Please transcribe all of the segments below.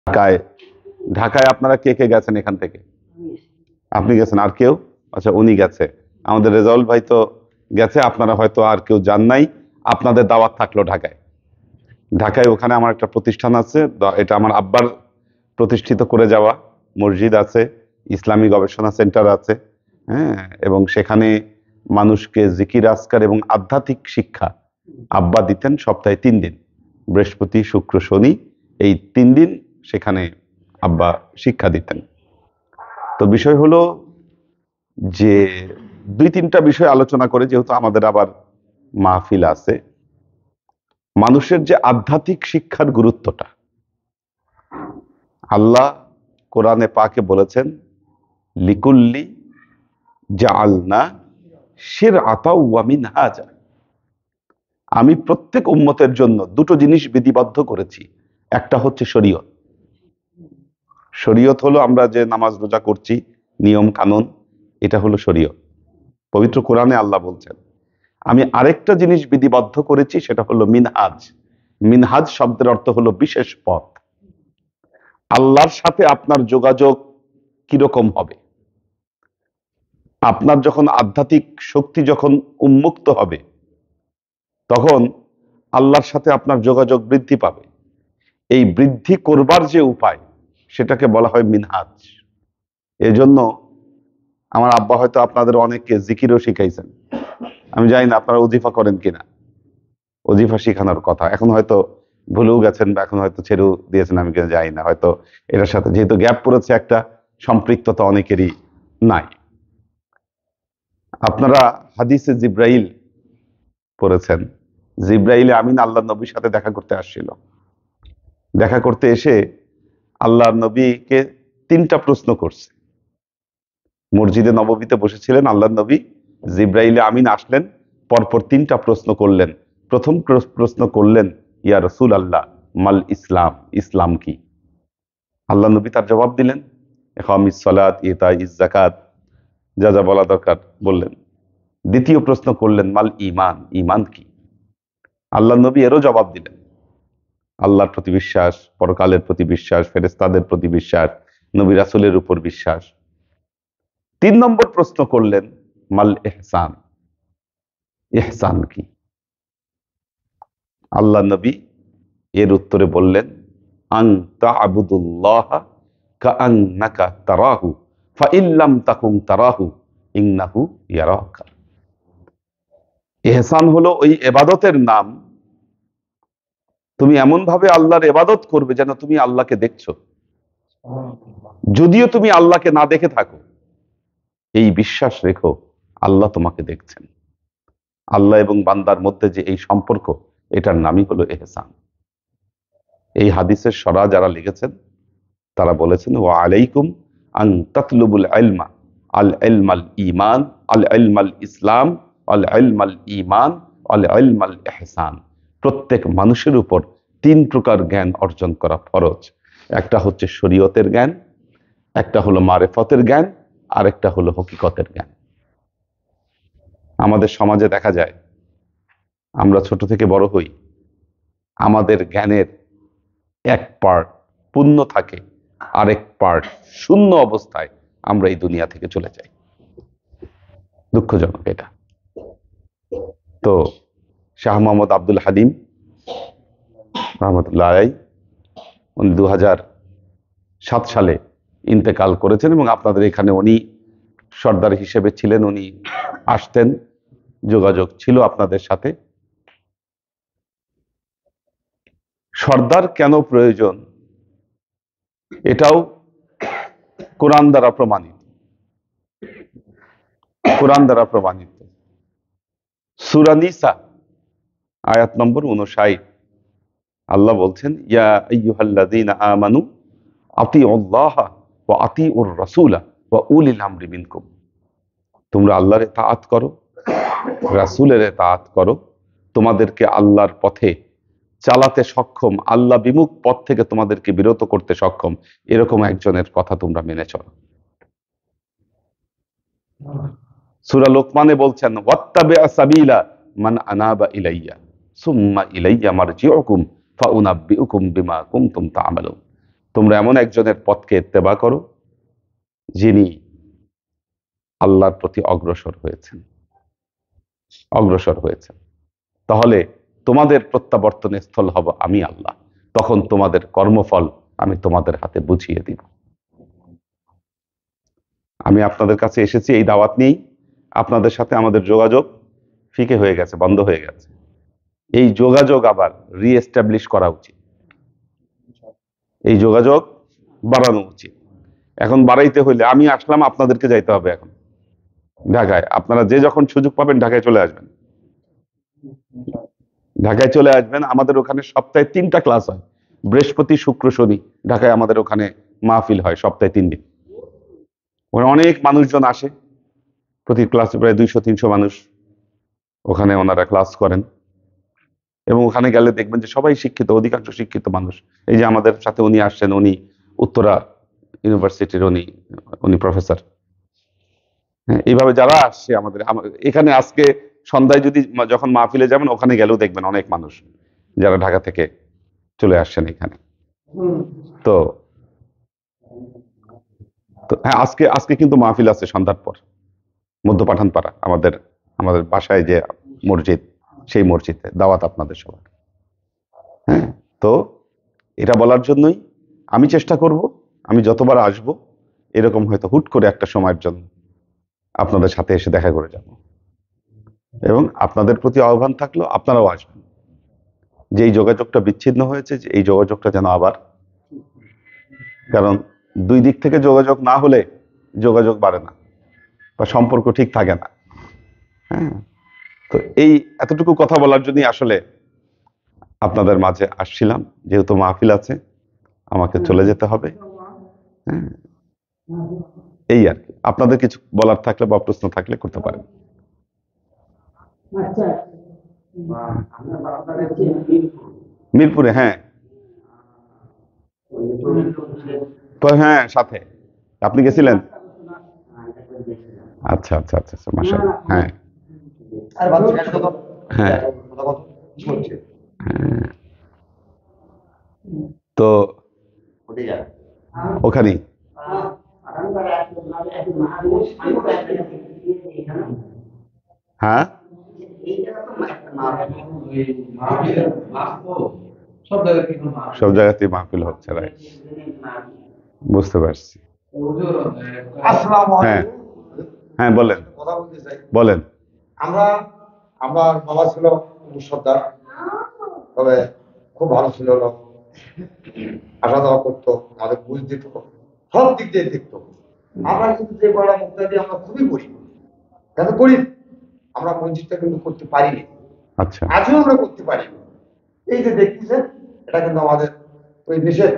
ঢাকায় ঢাকায় আপনারা কে কে গেছেন এখান থেকে? আপনি গেছেন, আর কেউ? আচ্ছা, উনি গেছে। আমাদের রেজাউল ভাই তো গেছে, আপনারা হয়তো আর কেউ যান নাই। আপনাদের দাওয়াত থাকলো ঢাকায়। ঢাকায় ওখানে আমার একটা প্রতিষ্ঠান আছে, এটা আমার আব্বার প্রতিষ্ঠিত করে যাওয়া মসজিদ আছে, ইসলামী গবেষণা সেন্টার আছে। হ্যাঁ, এবং সেখানে মানুষকে জিকির আজকার এবং আধ্যাত্মিক শিক্ষা আব্বা দিতেন সপ্তাহে 3 দিন, বৃহস্পতি শুক্র শনি, এই 3 দিন সেখানে আব্বা শিক্ষা দিতেন। তো বিষয় হলো যে 2-3টা বিষয় আলোচনা করে, যেহেতু আমাদের আবার মাহফিল আছে, মানুষের যে আধ্যাত্মিক শিক্ষার গুরুত্বটা আল্লাহ কোরআনে পাকে বলেছেন, লিকুল্লি জাআলনা শিরআতাও ওয়া মিনহাজা। আমি প্রত্যেক উম্মতের জন্য 2টো জিনিস বিধিবদ্ধ করেছি। একটা হচ্ছে শরীয়ত। শরীয়ত হলো আমরা যে নামাজ রোজা করছি, নিয়ম কানুন, এটা হলো শরীয়ত। পবিত্র কোরআনে আল্লাহ বলছেন। আমি আরেকটা জিনিস বিধিবদ্ধ করেছি, সেটা হলো মিনহাজ। মিনহাজ শব্দের অর্থ হলো বিশেষ পথ। আল্লাহর সাথে আপনার যোগাযোগ কিরকম হবে? আপনার যখন আধ্যাত্মিক শক্তি যখন উন্মুক্ত হবে, তখন আল্লাহর সাথে আপনার যোগাযোগ বৃদ্ধি পাবে। এই বৃদ্ধি করবার যে উপায়, সেটাকে বলা হয় মিনহাজ। এজন্য আমার আব্বা হয়তো আপনাদের অনেককে জিকিরও শিখাইছেন। আমি জানি না আপনারা ওজিফা করেন কিনা। ওজিফা শিখানোর কথা এখন হয়তো ভুলেও গেছেন, বা এখন হয়তো ছেড়েও দিয়েছেন, আমি কিনা জানি না। হয়তো এটার সাথে যেহেতু গ্যাপ পড়েছে, একটা সম্পৃক্ততা অনেকেরই নাই। আপনারা হাদিসে জিব্রাইল পড়েছেন। জিব্রাইলে আমিন আল্লাহ নবীর সাথে দেখা করতে আসছিল। দেখা করতে এসে আল্লাহ নবীকে 3টা প্রশ্ন করছে। মসজিদে নববীতে বসেছিলেন আল্লাহ নবী, জিব্রাইলে আমিন আসলেন, পরপর 3টা প্রশ্ন করলেন। প্রথম প্রশ্ন করলেন, ইয়া রসুল আল্লাহ, মাল ইসলাম, ইসলাম কি? আল্লাহ নবী তার জবাব দিলেন, ইকামিস সালাত, ইতাইজ যাকাত, যা যা বলা দরকার বললেন। দ্বিতীয় প্রশ্ন করলেন, মাল ঈমান, ঈমান কি? আল্লাহ নবী এরও জবাব দিলেন, আল্লাহর প্রতি বিশ্বাস, পরকালের প্রতি বিশ্বাস, ফেরেশতাদের প্রতি বিশ্বাস, নবী রাসূলের উপর বিশ্বাস। 3 নম্বর প্রশ্ন করলেন, মাল ইহসান, ইহসান কি? আল্লাহ নবী এর উত্তরে বললেন, আন তা'বুদুল্লাহ কাআন্নাকা তারাহু ফাইন লাম তাকুন তারাহু ইন্নাহু ইয়ারাকা। ইহসান হলো ওই ইবাদতের নাম, তুমি এমন ভাবে আল্লাহর ইবাদত করবে যেন তুমি আল্লাহকে দেখছো, যদিও তুমি আল্লাহকে না দেখে থাকো। এই বিশ্বাস রেখো আল্লাহ তোমাকে দেখছেন। আল্লাহ এবং বান্দার মধ্যে যে এই সম্পর্ক, এটার নামই হলো ইহসান। এই হাদিসের সরা যারা লিখেছেন তারা বলেছেন, ওয়া আলাইকুম আন তাতলুবুল ইলমা, আল ইলমাল ঈমান, আল ইলমাল ইসলাম, আল ইলমাল ঈমান, আল ইলমাল ইহসান। প্রত্যেক মানুষের উপর 3 প্রকার জ্ঞান অর্জন করা ফরজ। একটা হচ্ছে শরীয়তের জ্ঞান, একটা হলো মারেফতের জ্ঞান, আর একটা হলো হকিকতের জ্ঞান। আমাদের সমাজে দেখা যায়, আমরা ছোট থেকে বড় হই, আমাদের জ্ঞানের এক পার্ট পূর্ণ থাকে, আরেক পার্ট শূন্য অবস্থায় আমরা এই দুনিয়া থেকে চলে যাই। দুঃখজনক এটা। তো শাহ মোহাম্মদ আব্দুল হালিম রহমতুল্লাহ আলাই, উনি 2007 সালে ইন্তেকাল করেছেন, এবং আপনাদের এখানে উনি সর্দার হিসেবে ছিলেন। উনি আসতেন, যোগাযোগ ছিল আপনাদের সাথে। সর্দার কেন প্রয়োজন, এটাও কোরআন দ্বারা প্রমাণিত। কোরআন দ্বারা প্রমাণিত। সূরা নিসা আয়াত নম্বর 59, আল্লাহ বলছেন, ইয়া আইয়ুহাল্লাযীনা আমানু আতিউল্লাহ ওয়া আতিউর রাসূলা ওয়া উলিল আমরি মিনকুম। তোমরা আল্লাহর ইতাআত করো, রাসূলের ইতাআত করো, তোমাদেরকে আল্লাহর পথে চালাতে সক্ষম, আল্লাহ বিমুখ পথ থেকে তোমাদেরকে বিরত করতে সক্ষম এরকম একজনের কথা তোমরা মেনে চলো। সূরা লোকমানে বলছেন, ওয়াত্তাবিআ সাবিলা মান আনাবা ইলাইয়া সুম্মা ইলাইয়া মারজিউকুম ফাউনাব্বিউকুম বিমা কুনতুম তা'মালুন। তোমরা এমন একজনের পথকে ইত্তেবা করো যিনি আল্লাহর প্রতি অগ্রসর হয়েছেন। তাহলে তোমাদের প্রত্যাবর্তনের স্থল হব আমি আল্লাহ, তখন তোমাদের কর্মফল আমি তোমাদের হাতে বুঝিয়ে দিব। আমি আপনাদের কাছে এসেছি এই দাওয়াত নিয়েই। আপনাদের সাথে আমাদের যোগাযোগ ফিকে হয়ে গেছে, বন্ধ হয়ে গেছে। এই যোগাযোগ আবার রিএস্টাবলিশ করা উচিত, এই যোগাযোগ বাড়ানো উচিত। এখন বাড়াইতে হইলে আমি আসলাম, আপনাদেরকে যাইতে হবে এখন ঢাকায়। আপনারা যে যখন সুযোগ পাবেন ঢাকায় চলে আসবেন, ঢাকায় চলে আসবেন। আমাদের ওখানে সপ্তাহে 3টা ক্লাস হয়, বৃহস্পতি, শুক্র, শনি। ঢাকায় আমাদের ওখানে মাহফিল হয় সপ্তাহে 3 দিন। ওখানে অনেক মানুষজন আসে, প্রতি ক্লাসে প্রায় 200-300 মানুষ ওখানে ওনারা ক্লাস করেন। এবং ওখানে গেলে দেখবেন যে সবাই শিক্ষিত, অধিকাংশ শিক্ষিত মানুষ। এই যে আমাদের সাথে উনি আসছেন, উনি উত্তরা ইউনিভার্সিটির উনি প্রফেসর। হ্যাঁ, এইভাবে যারা আসছে এখানে আজকে সন্ধ্যায় যদি যখন মাহফিলে যাবেন, ওখানে গেলেও দেখবেন অনেক মানুষ যারা ঢাকা থেকে চলে আসছেন এখানে। তো হ্যাঁ, আজকে কিন্তু মাহফিল আছে সন্ধ্যার পর, মধ্য পাঠানপাড়া, আমাদের আমাদের বাসায় যে মসজিদ, সেই মসজিদে দাওয়াত আপনাদের সবার। হ্যাঁ, তো এটা বলার জন্যই আমি চেষ্টা করব, আমি যতবার আসব এরকম হয়তো হুট করে একটা সময়ের জন্য আপনাদের সাথে এসে দেখা করে যাব। এবং আপনাদের প্রতি আহ্বান থাকলো, আপনারাও আসবেন। যে এই যোগাযোগটা বিচ্ছিন্ন হয়েছে, যে এই যোগাযোগটা যেন আবার, কারণ 2 দিক থেকে যোগাযোগ না হলে যোগাযোগ বাড়ে না বা সম্পর্ক ঠিক থাকে না। হ্যাঁ, তো এই এতটুকু কথা বলার জন্যই আসলে আপনাদের মাঝে আসছিলাম। যেহেতু মাহফিল আছে, আমাকে চলে যেতে হবে। হ্যাঁ, এই আর কি। আপনাদের কিছু বলার থাকলে বা প্রশ্ন থাকলে করতে পারেন। মিরপুরে? হ্যাঁ, হ্যাঁ, সাথে। আপনি গেছিলেন? আচ্ছা আচ্ছা আচ্ছা আচ্ছা, মাশাআল্লাহ। হ্যাঁ হ্যাঁ হ্যাঁ, তো ওখানেই। হ্যাঁ, সব জায়গাতেই মাহফিল হচ্ছে, রাইট। বুঝতে পারছি। হ্যাঁ হ্যাঁ, বলেন বলেন। আমার বাবা ছিল সর্দার, তবে খুব ভালো ছিল লোক, আসা যাওয়া করতো, আমাদের বুঝ দিত, সব দিক দিয়ে দেখতো। আমরা কিন্তু যে কয়টা মুক্তাদি আমরা খুবই গরিব, কেন গরিব, আমরা মসজিদটা কিন্তু করতে পারিনি। আচ্ছা, আজও আমরা করতে পারি। এই যে দেখতেছেন, এটা কিন্তু আমাদের ওই দেশের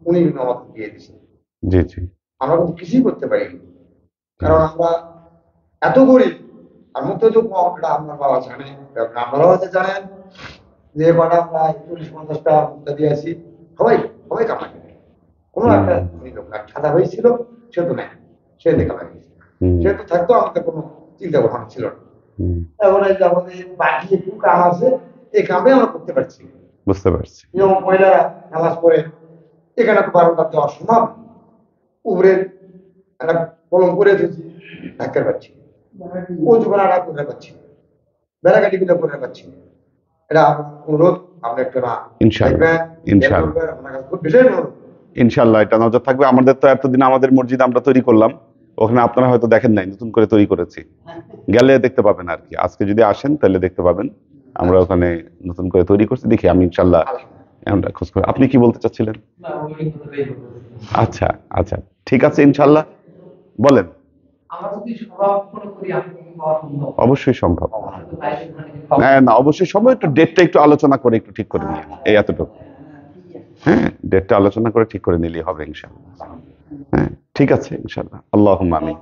উনি কিন্তু আমাদের দিয়ে দিয়েছেন। জি জি। আমরা কিন্তু কিছুই করতে পারিনি, কারণ আমরা এত গরিব। আর মুক্তাদি এটা আপনার বাবা জানেন, আপনারাও হয়তো জানেন, যে কটা আমরা 40-50টা মুক্তাদি আছি, সবাই সবাই কামাই। কোনো একটা লোক সাদা হয়েছিল, সে তো নেই, সে দেখা লাগে, সে তো থাকতো, আমাদের কোনো চিন্তা ভাবনা ছিল না। এখন এই যে আমাদের বাকি একটু কাম আছে, এই কামে আমরা করতে পারছি। বুঝতে পারছি। যেমন মহিলারা নামাজ পড়ে, এখানে তো 12টা দেওয়া সম্ভব, উপরে একটা কলম করে দিচ্ছি, ধাক্কার পাচ্ছি, উঁচু করে একটা করে পাচ্ছি, বেড়াকাটি গুলো করে পাচ্ছি। এটা অনুরোধ, আপনি একটা না ইনশাআল্লাহ, ইনশাআল্লাহ, আপনার কাছে খুব বিশেষ অনুরোধ। ইনশাআল্লাহ এটা নজর থাকবে। আমাদের তো এতদিন আমাদের মসজিদ আমরা তৈরি করলাম, ওখানে আপনারা হয়তো দেখেন নাই, নতুন করে তৈরি করেছি, গেলে দেখতে পাবেন আর কি। আজকে যদি আসেন তাহলে দেখতে পাবেন, আমরা ওখানে নতুন করে তৈরি করছি। দেখি আমি ইনশাআল্লাহ এমনটা খোঁজ করে। আপনি কি বলতে চাচ্ছিলেন? আচ্ছা আচ্ছা, ঠিক আছে, ইনশাআল্লাহ বলেন। অবশ্যই সম্ভব। হ্যাঁ, না অবশ্যই সম্ভব। একটু ডেটটা একটু আলোচনা করে একটু ঠিক করে নিয়ে, এই এতটুকু। হ্যাঁ, ডেটটা আলোচনা করে ঠিক করে নিলেই হবে ইনশাআল্লাহ। হ্যাঁ, ঠিক আছে ইনশাআল্লাহ। আল্লাহুম্মা আমিন।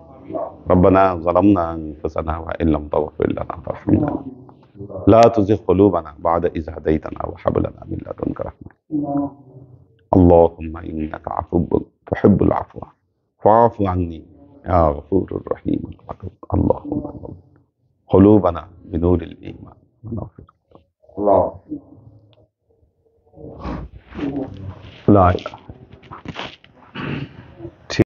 রব্বানা যালামনা আনফুসানা ওয়া ইন লাম তাগফির লানা ওয়া তারহামনা লা তুযিগ কুলুবানা বা'দা ইয হাদাইতানা ওয়া হাব লানা মিন লাদুনকা রাহমাহ। আল্লাহুম্মা ইন্নাকা আফুউন তুহিব্বুল আফওয়া ফা'ফু আন্নী ইয়া গফুরুর রহিম। আল্লাহুম্মা কুলুবানা বিনুরিল ঈমান ওয়া নাফির। আল্লাহ লা ইলাহা